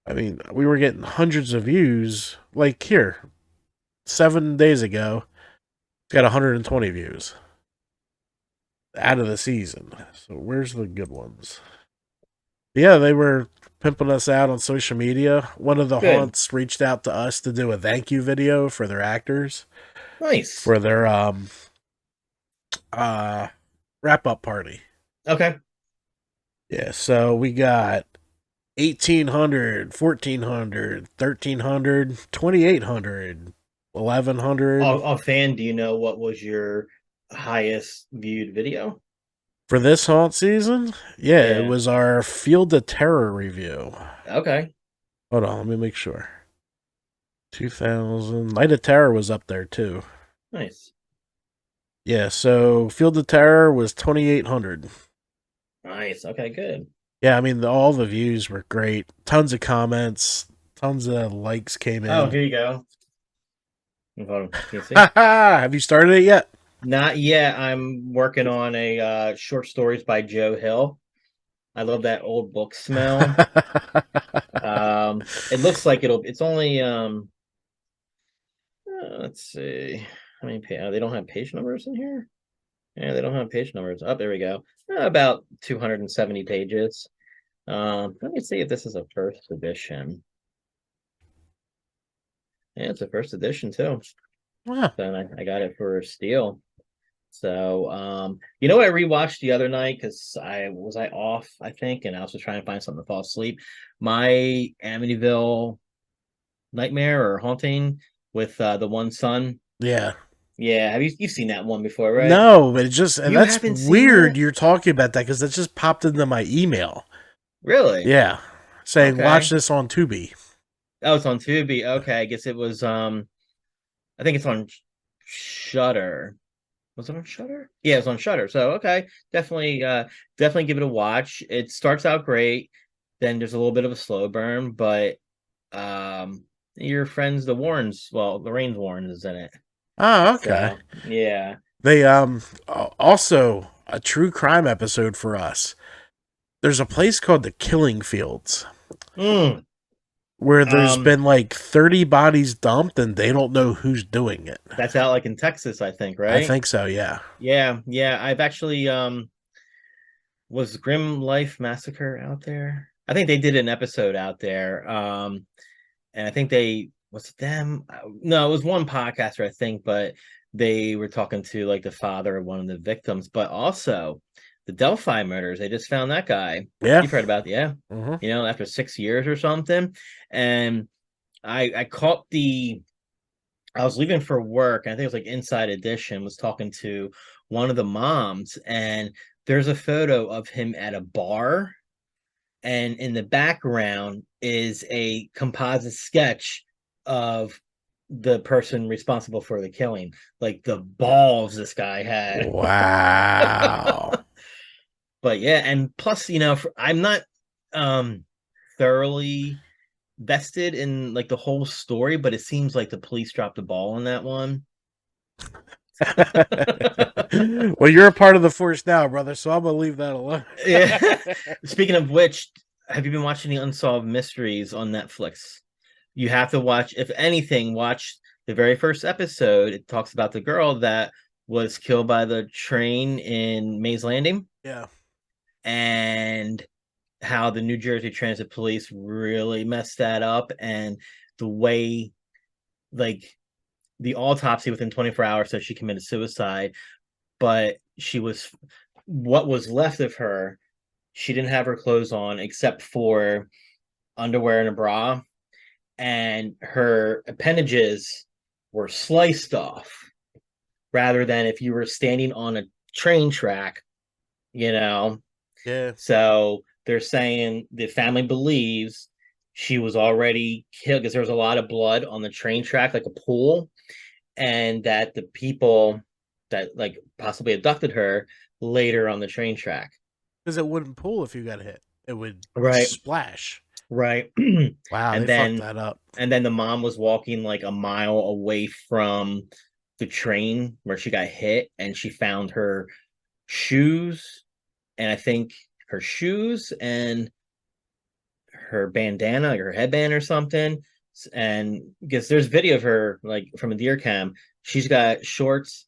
I mean, we were getting hundreds of views. Like here, 7 days ago, it's got 120 views out of the season. So where's the good ones? Yeah, they were pimping us out on social media. One of the Good. haunts reached out to us to do a thank you video for their actors Nice. for their uh wrap up party. Okay. Yeah, so we got 1800, 1400, 1300, 2800, 1100. Offhand, do you know what was your highest viewed video? For this haunt season, yeah, it Yeah. was our Field of Terror review. Okay. Hold on, let me make sure. 2000. Night of Terror was up there too. Nice. Yeah, so Field of Terror was 2800. Nice. Okay, good. Yeah, I mean, all the views were great. Tons of comments, tons of likes came Oh, in. here you go. Hold on. Can you see? Have you started it yet? Not yet. I'm working on a short stories by Joe Hill. I love that old book smell. It looks like it's only let's see. How many they don't have page numbers in here? Yeah, they don't have page numbers. Oh, there we go. About 270 pages. Let me see if this is a first edition. Yeah, it's a first edition too. Wow. Then I got it for a steal. So, you know what I rewatched the other night because I off, I think, and I was just trying to find something to fall asleep. My Amityville Nightmare or Haunting with the one son. Yeah. Yeah, you've seen that one before, right? No, but it just, and You that's haven't seen weird that? you're talking about that because that just popped into my email. Really? Yeah. Saying, watch Okay. this on Tubi. Oh, it's on Tubi. Okay, I guess it was I think it's on Shutter. Was it on Shutter? Yeah, it's on Shutter. So okay, definitely give it a watch. It starts out great, then there's a little bit of a slow burn, but your friends the Warrens, well, Lorraine's Warren is in it. Oh, okay. So yeah. They, also a true crime episode for us. There's a place called the Killing Fields Mm, where there's um been like 30 bodies dumped and they don't know who's doing it. that's out like in Texas, I think, I right? think so, yeah. Yeah, yeah. I've actually was Grim Life Massacre out there? I think they did an episode out there. And I think they was it them? No, it was one podcaster, I think, but they were talking to like the father of one of the victims, but also the Delphi murders. They just found that guy. Yeah. You've heard about, yeah, Mm-hmm. after 6 years or something. And I caught I was leaving for work, and I think it was like Inside Edition was talking to one of the moms, and there's a photo of him at a bar, and in the background is a composite sketch of the person responsible for the killing. Like the balls this guy had. Wow. But yeah, and plus, I'm not thoroughly vested in like the whole story, but it seems like the police dropped the ball on that one. Well, you're a part of the force now, brother, so I'm gonna leave that alone. Yeah. Speaking of which, have you been watching the Unsolved Mysteries on Netflix? You have to watch, if anything, watch the very first episode. It talks about the girl that was killed by the train in Mays Landing Yeah. and how the New Jersey Transit Police really messed that up, and the way, like, the autopsy within 24 hours said she committed suicide, but what was left of her, she didn't have her clothes on except for underwear and a bra, and her appendages were sliced off rather than if you were standing on a train track, you know. Yeah. So they're saying the family believes she was already killed because there was a lot of blood on the train track, like a pool, and that the people that like possibly abducted her later on the train track. Because it wouldn't pull if you got hit. It would Right, splash. right. Wow, and they fucked then that up. the mom was walking like a mile away from the train where she got hit, and she found her shoes, and I think her shoes and her bandana, like her headband or something. And because there's video of her like from a deer cam, she's got shorts,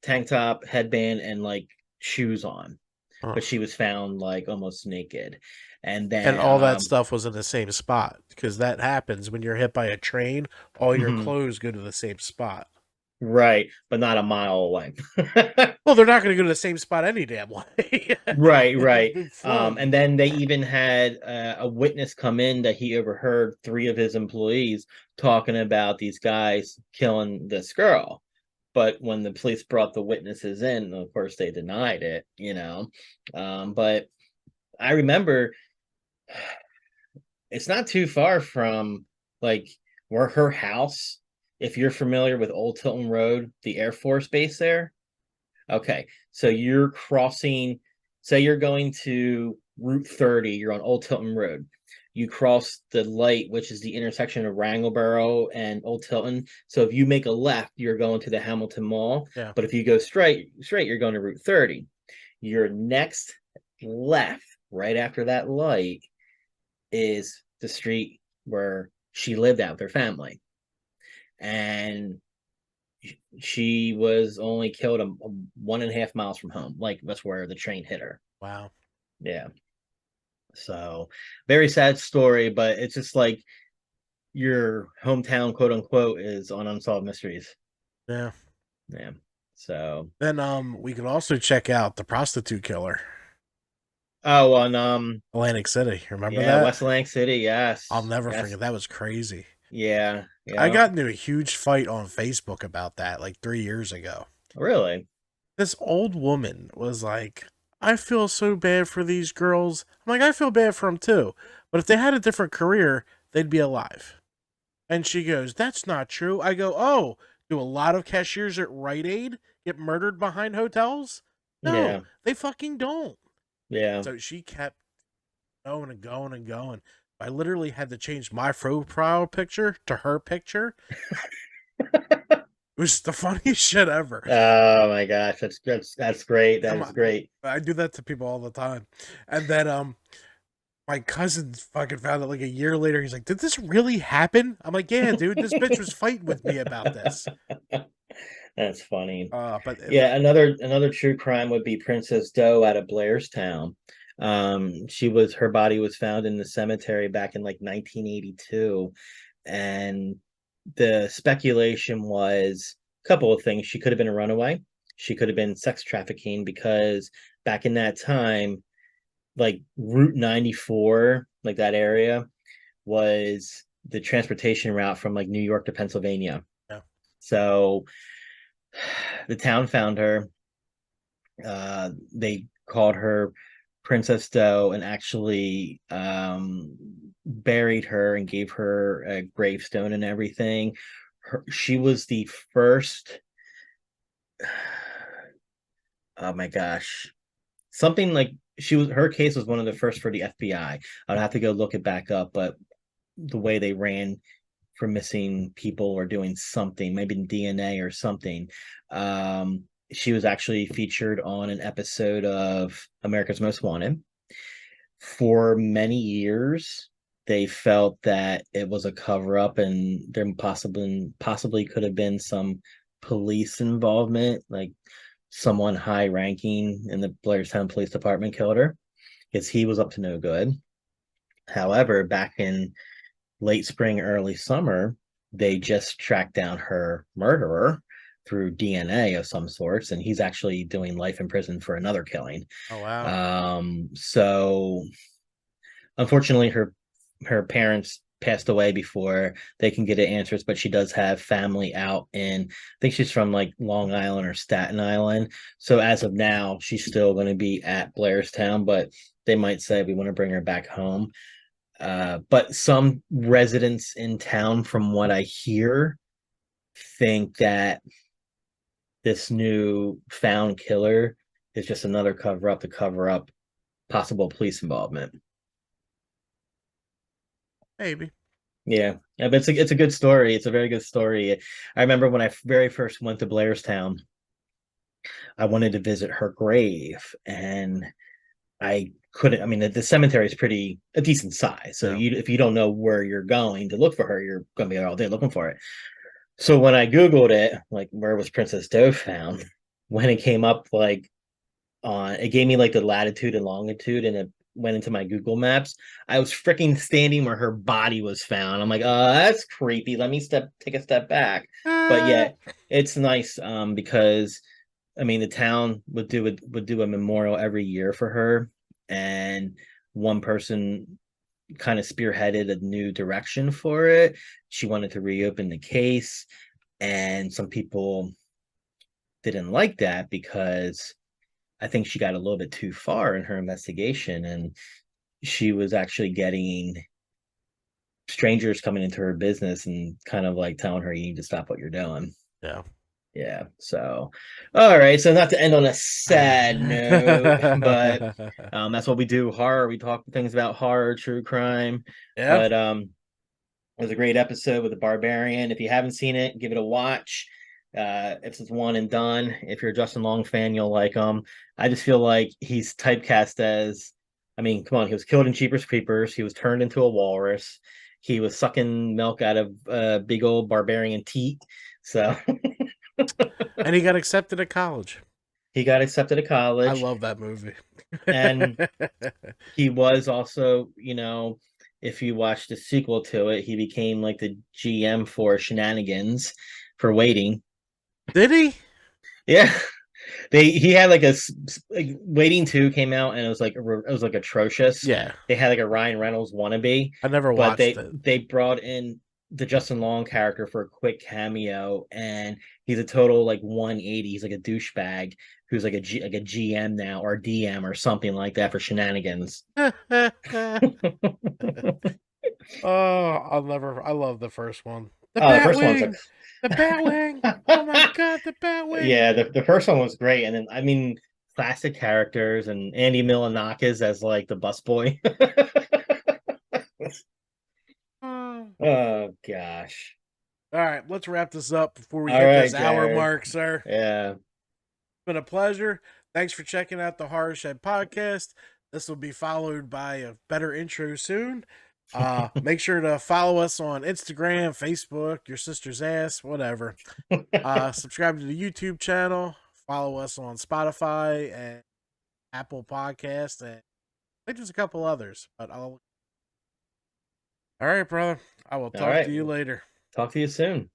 tank top, headband, and like shoes on. but she was found like almost naked. And And then all that stuff was in the same spot because that happens when you're hit by a train. All your mhm, clothes go to the same spot. right, but not a mile away. Well, they're not going to go to the same spot any damn way. Right, right. They're floating. And then they even had a witness come in that he overheard three of his employees talking about these guys killing this girl. But when the police brought the witnesses in, of course, they denied it, you know. But I remember it's not too far from like where her house, if you're familiar with Old Tilton Road, the Air Force Base there. Okay, so you're crossing, say you're going to Route 30, you're on Old Tilton Road. You cross the light, which is the intersection of Wrangleboro and Old Tilton. So if you make a left, you're going to the Hamilton Mall. Yeah. But if you go straight, you're going to Route 30. Your next left, right after that light, is the street where she lived out with her family. And she was only killed a 1.5 miles from home. Like that's where the train hit her. Wow. Yeah. So very sad story, but it's just like your hometown, quote unquote, is on Unsolved Mysteries. Yeah. Yeah. So Then we could also check out the prostitute killer, oh, on Atlantic City. Remember yeah, that? West Atlantic City, I'll yes. never Yes. forget. That was crazy. Yeah. I Yeah. got into a huge fight on Facebook about that like 3 years ago. Really? This old woman was like, I feel so bad for these girls. I'm like, I feel bad for them too. But if they had a different career, they'd be alive. And she goes, that's not true. I go, oh, do a lot of cashiers at Rite Aid get murdered behind hotels? No, Yeah. they fucking don't. Yeah. So she kept going and going and going. I literally had to change my profile picture to her picture. It was the funniest shit ever. Oh my gosh, that's great. That is great. I do that to people all the time. And then my cousin fucking found it like a year later. He's like, "Did this really happen?" I'm like, "Yeah, dude. This bitch was fighting with me about this." That's funny. But Yeah, another true crime would be Princess Doe out of Blairstown. Her body was found in the cemetery back in like 1982, and the speculation was a couple of things. She could have been a runaway. She could have been sex trafficking because back in that time, like Route 94, like that area, was the transportation route from like New York to Pennsylvania. yeah. So the town found her. They called her Princess Doe and actually buried her and gave her a gravestone and everything. She was the first. Oh my gosh. Something like her case was one of the first for the FBI. I'd have to go look it back up, but the way they ran for missing people or doing something, maybe DNA or something. She was actually featured on an episode of America's Most Wanted. For many years, they felt that it was a cover up and there possibly could have been some police involvement, like someone high ranking in the Blairstown Police Department killed her because he was up to no good. However, back in late spring, early summer, they just tracked down her murderer through DNA of some sorts, and he's actually doing life in prison for another killing. Oh wow. So unfortunately, her parents passed away before they can get answers, but she does have family out in, I think she's from like Long Island or Staten Island. So as of now, she's still going to be at Blairstown, but they might say we want to bring her back home. But some residents in town, from what I hear, think that this new found killer is just another cover up to cover up possible police involvement. Maybe. Yeah, but it's a good story. It's a very good story. I remember when I very first went to Blairstown, I wanted to visit her grave, and I couldn't. I mean, the cemetery is pretty a decent size, so Yeah. if you don't know where you're going to look for her, you're going to be there all day looking for it. So when I Googled it, like where was Princess Doe found, when it came up like it gave me like the latitude and longitude, and it went into my Google Maps. I was freaking standing where her body was found. I'm like, that's creepy. Let me take a step back. But yeah, it's nice because I mean the town would do a memorial every year for her, and one person kind of spearheaded a new direction for it. She wanted to reopen the case, and some people didn't like that because I think she got a little bit too far in her investigation, and she was actually getting strangers coming into her business and kind of like telling her, you need to stop what you're doing. Yeah. Yeah. So, all right. So, not to end on a sad note, but that's what we do. Horror. We talk things about horror, true crime. Yeah. But it was a great episode with the Barbarian. If you haven't seen it, give it a watch. If it's one and done, if you're a Justin Long fan, you'll like him. I just feel like he's typecast as, I mean, come on, he was killed in Jeepers Creepers. He was turned into a walrus. He was sucking milk out of big old barbarian teat. So And he got accepted at college. he got accepted to I college. love that movie. And he was also, you know, if you watch the sequel to it, he became like the GM for Shenanigans for Waiting. Did he? Yeah. He had like like Waiting 2 came out and it was like atrocious. Yeah. They had like a Ryan Reynolds wannabe. I never but watched it. they brought in the Justin Long character for a quick cameo, and he's a total like 180. He's like a douchebag who's like a GM now or DM or something like that for Shenanigans. I love the first one. The Oh, the first one's Batwing! The Batwing! Oh my god, the Batwing! yeah, the first one was great, and then I mean classic characters and Andy Milonakis as like the busboy. Oh gosh. All right, let's wrap this up before we All hit right, this hour Jared. mark, sir. Yeah. It's been a pleasure. Thanks for checking out the Horroshed podcast. This will be followed by a better intro soon. Make sure to follow us on Instagram, Facebook, your sister's ass, whatever. Subscribe to the YouTube channel. Follow us on Spotify and Apple Podcast, and I think there's a couple others. But all right, brother. I will talk to you later. Talk to you soon.